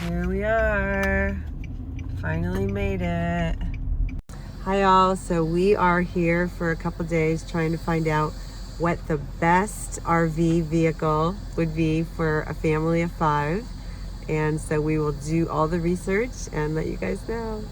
Here we are. Finally made it. Hi all, so we are here for a couple days trying to find out what the best RV vehicle would be for a family of 5. And so we will do all the research and let you guys know.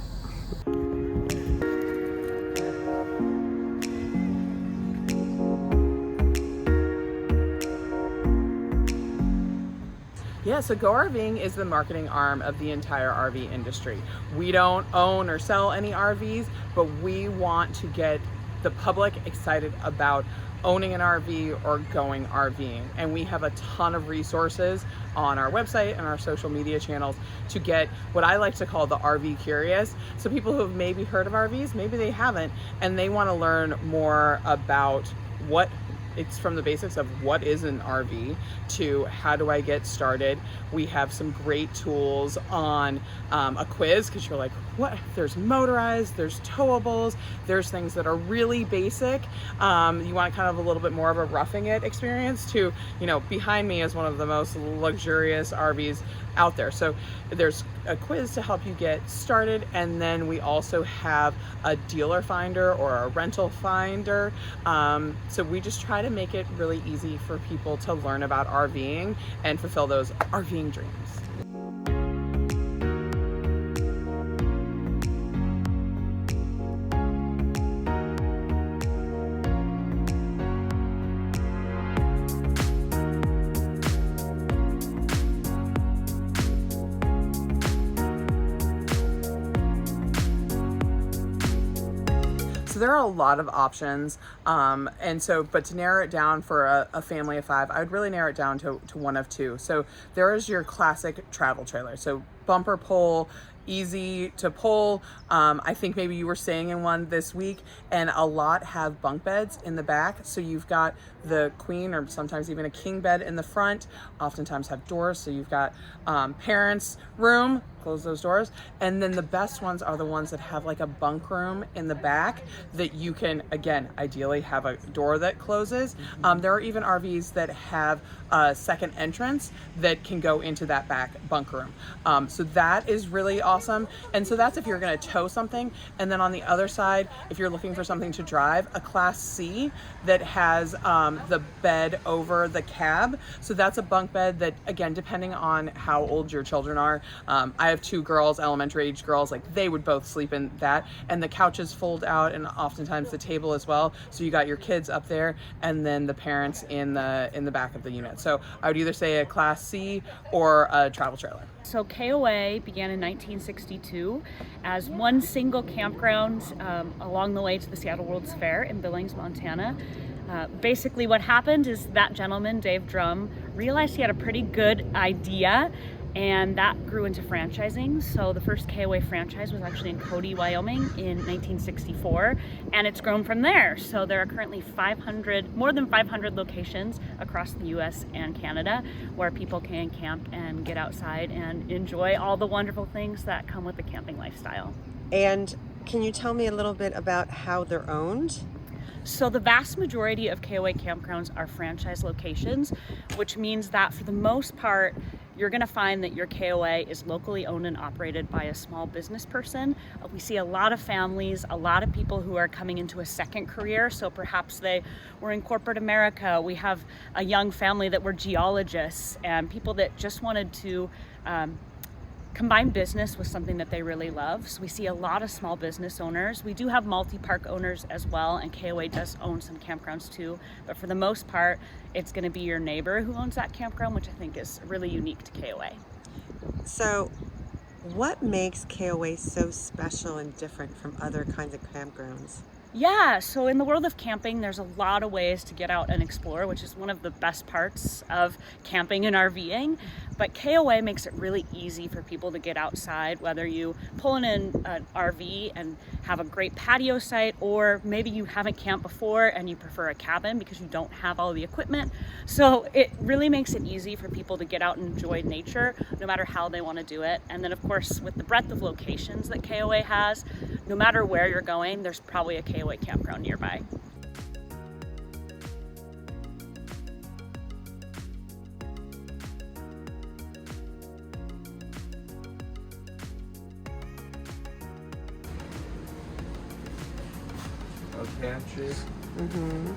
Yeah, so Go RVing is the marketing arm of the entire RV industry. We don't own or sell any RVs, but we want to get the public excited about owning an RV or going RVing. And we have a ton of resources on our website and our social media channels to get what I like to call the RV curious. So people who have maybe heard of RVs, maybe they haven't, and they want to learn more about what it's from the basics of what is an RV to how do I get started. We have some great tools on a quiz, because you're like, what? There's motorized, there's towables, there's things that are really basic. You want kind of a little bit more of a roughing it experience to, behind me is one of the most luxurious RVs out there. So there's a quiz to help you get started, and then we also have a dealer finder or a rental finder. So we just try to make it really easy for people to learn about RVing and fulfill those RVing dreams. So there are a lot of options, but to narrow it down for a family of 5, I would really narrow it down to one of two. So there is your classic travel trailer, so bumper pull, easy to pull. I think maybe you were staying in one this week, and a lot have bunk beds in the back. So you've got the queen or sometimes even a king bed in the front, oftentimes have doors. So you've got parents' room, close those doors. And then the best ones are the ones that have like a bunk room in the back that you can, again, ideally have a door that closes. There are even RVs that have a second entrance that can go into that back bunk room. So that is really awesome. And so that's if you're gonna tow something. And then on the other side, if you're looking for something to drive, a Class C that has the bed over the cab. So that's a bunk bed that, again, depending on how old your children are, I have 2 girls, elementary age girls, like they would both sleep in that, and the couches fold out, and oftentimes the table as well. So you got your kids up there, and then the parents in the back of the unit. So I would either say a Class C or a travel trailer. So KOA began in 1962 as one single campground along the way to the Seattle World's Fair in Billings, Montana. Basically what happened is that gentleman, Dave Drum, realized he had a pretty good idea, and that grew into franchising. So the first KOA franchise was actually in Cody, Wyoming in 1964, and it's grown from there. So there are currently more than 500 locations across the US and Canada where people can camp and get outside and enjoy all the wonderful things that come with the camping lifestyle. And can you tell me a little bit about how they're owned? So the vast majority of KOA campgrounds are franchise locations, which means that for the most part, you're going to find that your KOA is locally owned and operated by a small business person. We see a lot of families, a lot of people who are coming into a second career. So perhaps they were in corporate America. We have a young family that were geologists, and people that just wanted to combine business with something that they really love. So we see a lot of small business owners. We do have multi-park owners as well, and KOA does own some campgrounds too. But for the most part, it's going to be your neighbor who owns that campground, which I think is really unique to KOA. So what makes KOA so special and different from other kinds of campgrounds? Yeah, so in the world of camping, there's a lot of ways to get out and explore, which is one of the best parts of camping and RVing. But KOA makes it really easy for people to get outside, whether you pull in an RV and have a great patio site, or maybe you haven't camped before and you prefer a cabin because you don't have all the equipment. So it really makes it easy for people to get out and enjoy nature, no matter how they want to do it. And then of course, with the breadth of locations that KOA has, no matter where you're going, there's probably a KOA campground nearby. pantry. Mm-hmm.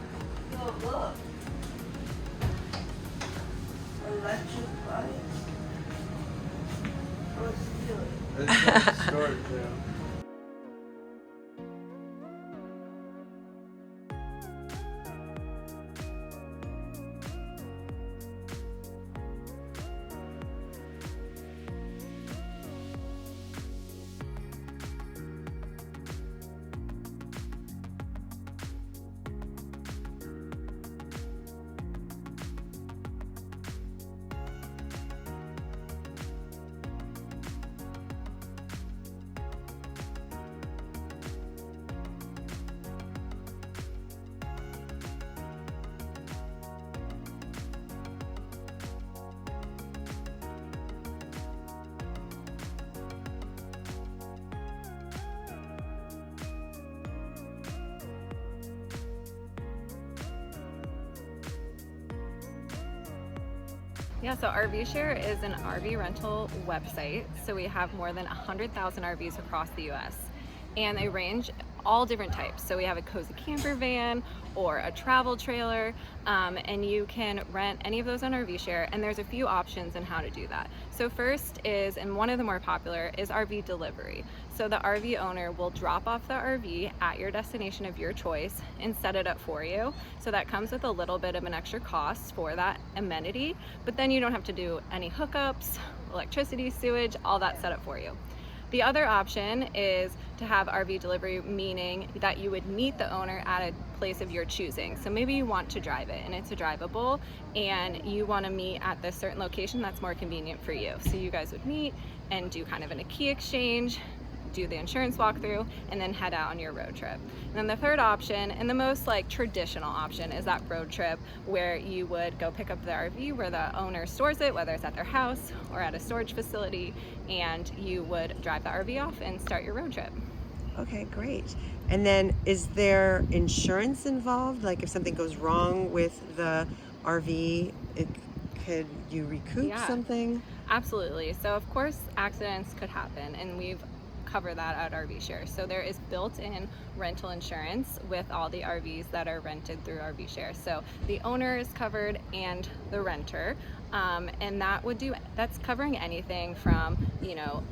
Oh, look. Electric lights. Oh, steal it. It's a storage room. Yeah, so RVshare is an RV rental website. So we have more than 100,000 RVs across the US, and they range all different types. So we have a cozy camper van or a travel trailer, and you can rent any of those on RVshare, and there's a few options on how to do that. So first is, and one of the more popular, is RV delivery. So the RV owner will drop off the RV at your destination of your choice and set it up for you. So that comes with a little bit of an extra cost for that amenity, but then you don't have to do any hookups, electricity, sewage, all that set up for you. The other option is to have RV delivery, meaning that you would meet the owner at a place of your choosing. So maybe you want to drive it and it's a drivable, and you want to meet at this certain location that's more convenient for you. So you guys would meet and do kind of a key exchange, do the insurance walkthrough, and then head out on your road trip. And then the third option, and the most like traditional option, is that road trip where you would go pick up the RV where the owner stores it, whether it's at their house or at a storage facility, and you would drive the RV off and start your road trip. Okay, great. And then is there insurance involved? Like if something goes wrong with the RV, could you recoup something? Absolutely. So of course accidents could happen, and we've covered that at RVshare. So there is built-in rental insurance with all the RVs that are rented through RVshare. So the owner is covered and the renter, and that's covering anything from,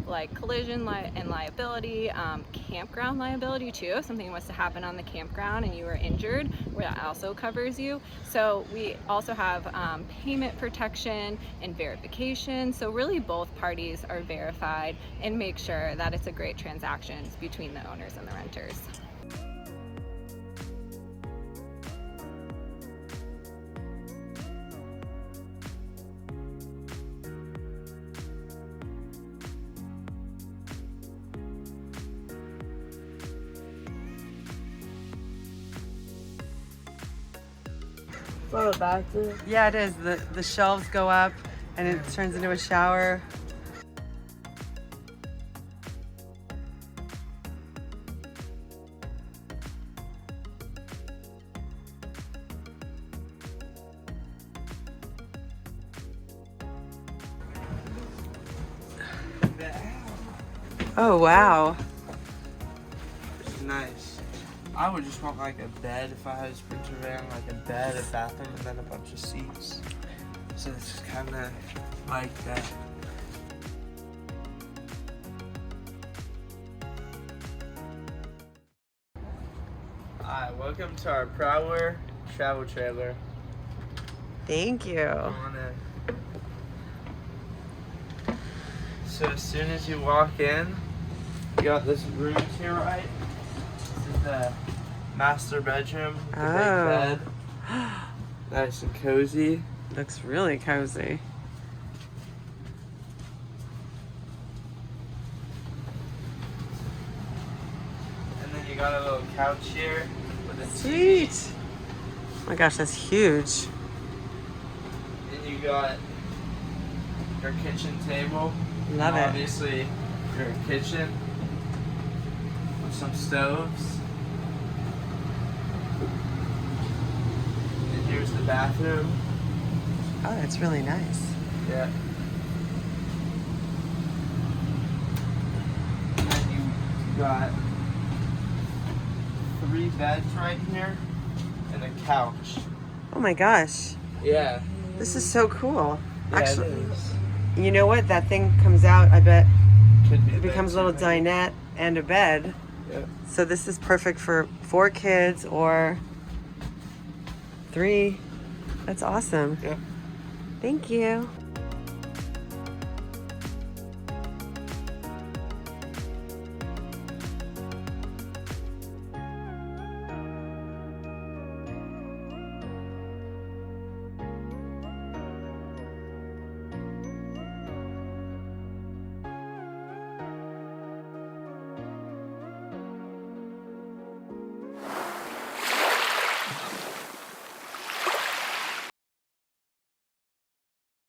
like collision and liability, campground liability too. If something was to happen on the campground and you were injured, where that also covers you. So we also have payment protection and verification. So really both parties are verified and make sure that it's a great transaction between the owners and the renters. For a bathroom? Yeah, it is. The shelves go up and it turns into a shower. Oh, wow. It's nice. I would just want like a bed if I had a Sprinter van, like a bed, a bathroom, and then a bunch of seats. So it's kind of like that. Hi, welcome to our Prowler travel trailer. Thank you. So as soon as you walk in, you got this room to your right. This is the master bedroom with the big bed. Nice and cozy. Looks really cozy. And then you got a little couch here with a Sweet. TV. Oh my gosh, that's huge. And you got your kitchen table. Love it. Obviously, your kitchen with some stoves. And here's the bathroom. Oh, that's really nice. Yeah. And then you got 3 beds right here and a couch. Oh my gosh. Yeah. This is so cool. Yeah, Actually, it is. you know what? That thing comes out, I bet Could be it becomes a little dinette and a bed. Yep. So this is perfect for 4 kids or 3. That's awesome. Yep. Thank you.